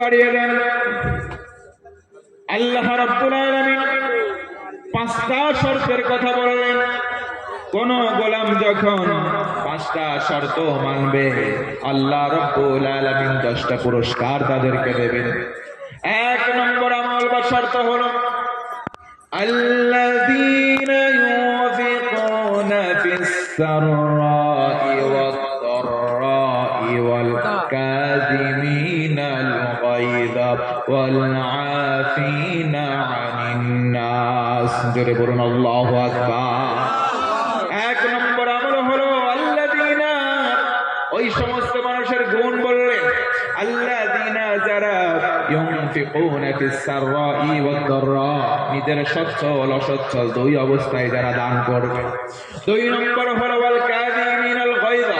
বাড়িয়ে দেন। আল্লাহ রাব্বুল আলামিন পাঁচটা শর্তের কথা বললেন। কোন গোলাম যখন পাঁচটা শর্ত মানবে, আল্লাহ রাব্বুল আলামিন 10টা পুরস্কার তাদেরকে দেবেন। এক নম্বর আমল বা শর্ত হলো আল্লাযীনা ইউনফিকুনা ফিস সাররাই ওয়াদ দাররাই ওয়াল কাযিমিনাল গায়যা ওয়াল আফিনা আনিন নাস। জোরে বলুন আল্লাহু আকবার। এক নম্বর আমল হলো আল্লাযীনা, ওই সমস্ত মানুষের গুণ বললেন, আল্লাযীনা যারা ইউনফিকুনা ফিস সাররাই ওয়াদ দাররা, নিজের সচ্ছল অসচ্ছল দুই অবস্থায় যারা দান করবে। দুই নম্বর হলো ওয়াল কাযিমিনাল গায়যা,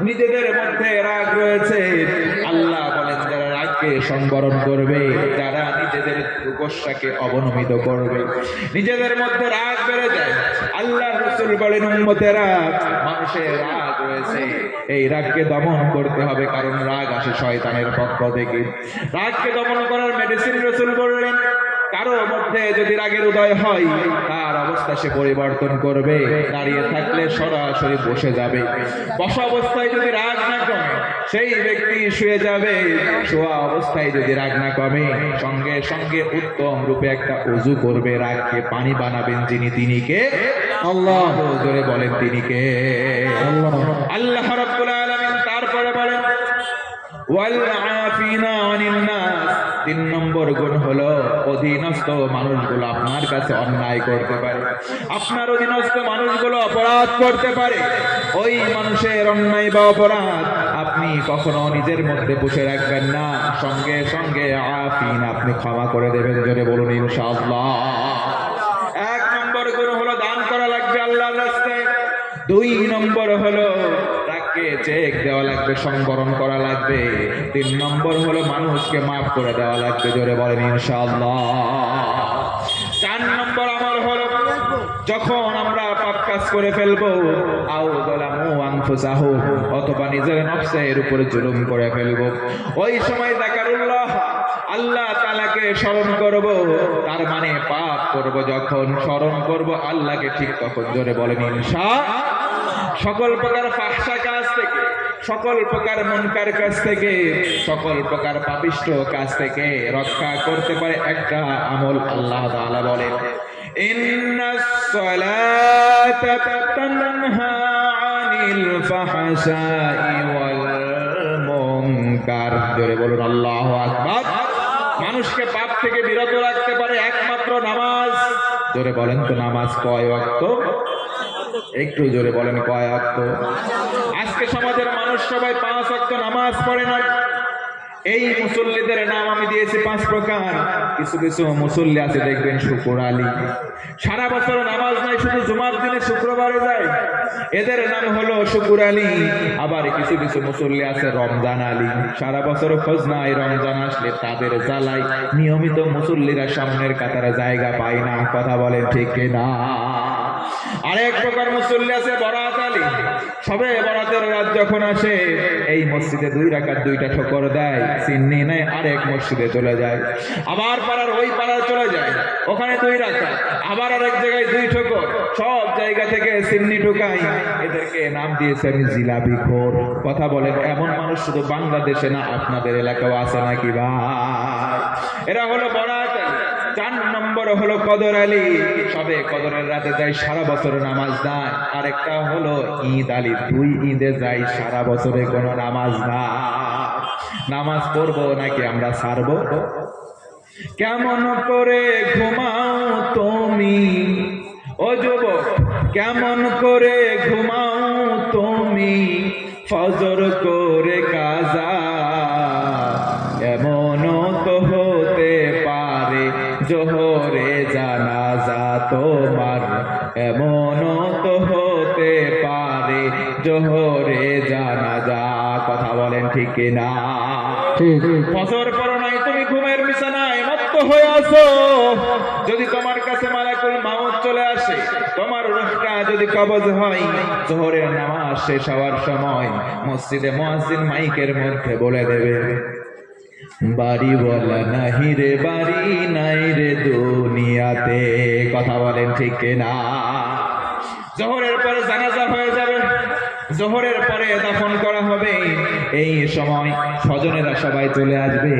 নিজেদের মধ্যে রাগ রয়েছে, আল্লাহ বলেন যারা রাগকে সংবরণ করবে, যারা নিজেদের গোসাকে অবনমিত করবে, নিজেদের মধ্যে রাগ বেড়ে যায়। আল্লাহ রাসূল বলেন উম্মতেরা, মানুষের রাগ রয়েছে, এই রাগকে দমন করতে হবে, কারণ রাগ আসে শয়তানের পক্ষ থেকে। রাগকে দমন করার মেডিসিন রাসূল বললেন, কারো মধ্যে যদি রাগের উদয় হয়, তার অবস্থা সে পরিবর্তন করবে। দাঁড়িয়ে থাকলে সরাসরি বসে যাবে। বসা অবস্থায় যদি রাগ না কমে, সেই ব্যক্তি শুয়ে যাবে। শোয়া অবস্থায় যদি রাগ না কমে, সঙ্গে সঙ্গে উত্তম রূপে একটা ওযু করবে। রাগকে পানি বানাবেন যিনি, তিনি কে? আল্লাহ। জোরে বলেন তিনি কে? আল্লাহ রাব্বুল আলামিন। তারপরে বলেন ওয়াল আফিনা আনিন নাস। 3 নম্বর গুণ হলো অধীনস্থ মানুষগুলো আপনার কাছে অন্যায় করতে পারে, আপনার অধীনস্থ মানুষগুলো অপরাধ করতে পারে, ওই মানুষের অন্যায় বা অপরাধ আপনি কখনো নিজের মধ্যে পুষে রাখবেন না, সঙ্গে সঙ্গে আফিন, আপনি ক্ষমা করে দেবেন। জোরে বলুন ইনশাআল্লাহ। এক নম্বর গুণ হলো দান করা লাগবে আল্লাহর রাস্তায়। 2 নম্বর হলো চেক দেওয়া লাগবে, সংবরণ করা লাগবে। 3 নম্বর হলো মানুষকে মাফ করে দেওয়া লাগবে। জোরে বলেন ইনশাআল্লাহ। 4 নম্বর আমল হলো যখন আমরা পাপ কাজ করে ফেলবো, আও যালামু আনফুসাহুম, অথবা নিজের নফসের উপরে জুলুম করে ফেলবো, ওই সময় যাকারুল্লাহ, আল্লাহ তাআলাকে স্মরণ করব। তার মানে পাপ করব যখন, স্মরণ করব আল্লাহকে, ঠিক তখন। জোরে বলেন ইনশাআল্লাহ। সকল প্রকার ফাহশা কাজ থেকে, সকল প্রকার মুনকার কাজ থেকে, সকল প্রকার পাপিষ্ঠ কাজ থেকে রক্ষা করতে পারে একটা আমল। আল্লাহ তাআলা বলেন ইন্নাস সালাতা তানহা আনিল ফাহশাই ওয়াল মুনকার। জোরে বলুন আল্লাহু আকবার। মানুষকে পাপ থেকে বিরত রাখতে পারে একমাত্র নামাজ। জোরে বলেন তো, নামাজ কয় ওয়াক্ত? একটু জোরে বলেন, কয় ওয়াক্ত? আজকে সমাজের মানুষ সবাই 5 ওয়াক্ত নামাজ পড়ে না। এই মুসল্লিদের নাম আমি দিয়েছি 5 প্রকার। কিছু কিছু মুসল্লি আছে দেখবেন শুকুর আলী, সারা বছর নামাজ নাই, শুধু জুমার দিনে শুক্রবারে যায়, এদের নাম হলো শুকুর আলী। আবার কিছু কিছু মুসল্লি আছে রমজান আলী, সারা বছর খোঁজ নাই, রমজান আসলে তাদের জ্বালায় নিয়মিত মুসল্লিরা সামনের কাতারে জায়গা পায় না। কথা বলেন ঠিক কিনা? আরেক প্রকার মুসল্লি আছে বরাত আলী, সবে বরাতের রাত যখন আসে, এই মসজিদে 2 রাকাত 2টা ঠোকর দেয়, সিন্নি নেয়, আরেক মসজিদে চলে যায়, আবার পাড়ার ওই পাড়ায় চলে যায়, ওখানে 2 রাকাত, আবার আরেক জায়গায় 2 ঠোকর, সব জায়গা থেকে সিন্নি ঠোকাই। এদেরকে নাম দিয়েছে আমি জিলাপি খোর। কথা বলেন, এমন মানুষ শুধু বাংলাদেশে না, আপনাদের এলাকাও আছে নাকি ভাই? এরা হলো বরাত আলী। 4 নম্বর হলো কদর আলী, সবে কদরের রাতে যায়, সারা বছর নামাজ নাই। আরেকটা হলো ঈদ আলী, 2 ঈদে যায়, সারা বছরে কোনো নামাজ না। নামাজ পড়বো নাকি আমরা ছাড়বো? কেমন করে ঘুমাও তুমি ও যুবক, কেমন করে ঘুমাও তুমি, ফজর করে কাজা, এমনও তো হতে পারে জোহরে জানাজা তোমার, এমনও তো হতে পারে জোহরে জানাজা। কথা বলেন ঠিক কিনা? ফজর পড়ো নাই, তুমি ঘুমের বিছানায় মত্ত হয়ে আছো, যদি তোমার কাছে মালাকুল মাউত চলে আসে, তোমার রূহটা যদি কবজ হয়, জোহরের নামাজ শেষ হওয়ার সময় মসজিদে মুয়াজ্জিন মাইকের মধ্যে বলে দেবে বাড়ি বলা নাহি রে, বাড়ি নাই রে দুনিয়াতে। কথা বলেন ঠিক কিনা? জোহরের পরে জানাজা হয়ে যাবে, জোহরের পরে দাফন করা হবে। এই সময় স্বজনেরা সবাই চলে আসবে,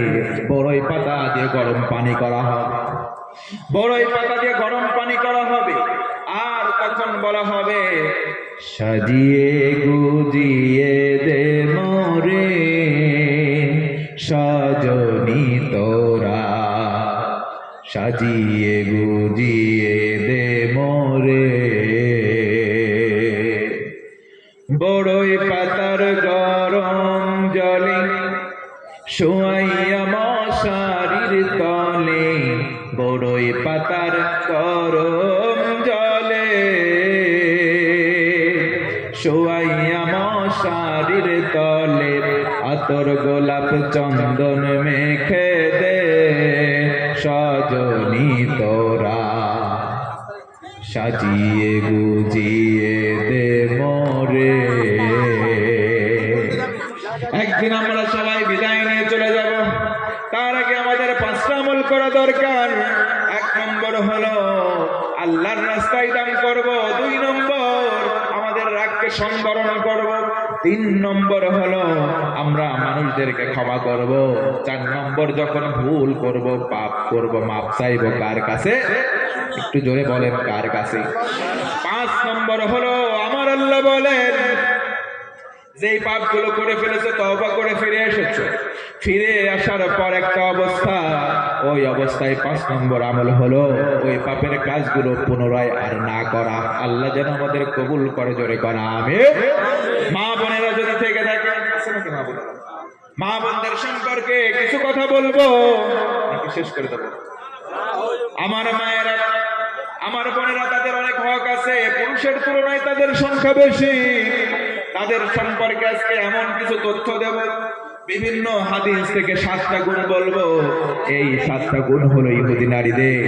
বড়ই পাতা দিয়ে গরম পানি করা হবে, বড়ই পাতা দিয়ে গরম পানি করা হবে। আর তখন বলা হবে, সাজিয়ে গুজিয়ে দে মোরে সজনী তোরা, সাজিয়ে গুজিয়ে দে মোরে। বড়ই পাতার গরম জলে শোয়াইয়া মশারির তলে, বড়ই পাতার গরম জলে শোয়াইয়া মশারির তলে, আতর গোলাপ চন্দন মেখে দে সজনী তোরা, সাজিয়ে গুজিয়ে দে মোরে। একদিন আমরা সবাই বিদায় নিয়ে চলে যাব, তার আগে আমাদের 5টা আমল করা দরকার। 1 নম্বর হলো আল্লাহর রাস্তায় দান করব, 2 নম্বর আমাদের রাগকে সংবরণ করব, 3 নম্বর হলো আমরা মানুষদেরকে ক্ষমা করব, 4 নম্বর যখন ভুল করব, পাপ করব, মাপ চাইব কার কাছে? একটু জোরে বলেন, কার কাছে? 5 নম্বর হলো আমার আল্লাহ বলেন, যেই পাপগুলো করে ফেলেছে তওবা করে ফিরে এসেছো, ফিরে আসার পর একটা অবস্থা, ওই অবস্থায় 5 নম্বর আমল হলো ওই পাপের কাজগুলো পুনরায় আর না করা। আল্লাহ যেন আমাদের কবুল করে, জোরে করা আমিন। মা বোনেরা যদি থেকে থাকে, আছে নাকি মা বোনেরা? মা বোনদের সম্পর্কে কিছু কথা বলবো নাকি শেষ করে দেবো? আমার মায়েরা, আমার বোনেরা, তাদের অনেক হক আছে, পুরুষের তুলনায় তাদের সংখ্যা বেশি। তাদের সম্পর্কে আজকে এমন কিছু তথ্য দেব, বিভিন্ন হাদিস থেকে 7টা গুণ বলবো। এই 7টা গুণ হলো ইহুদি নারীদের।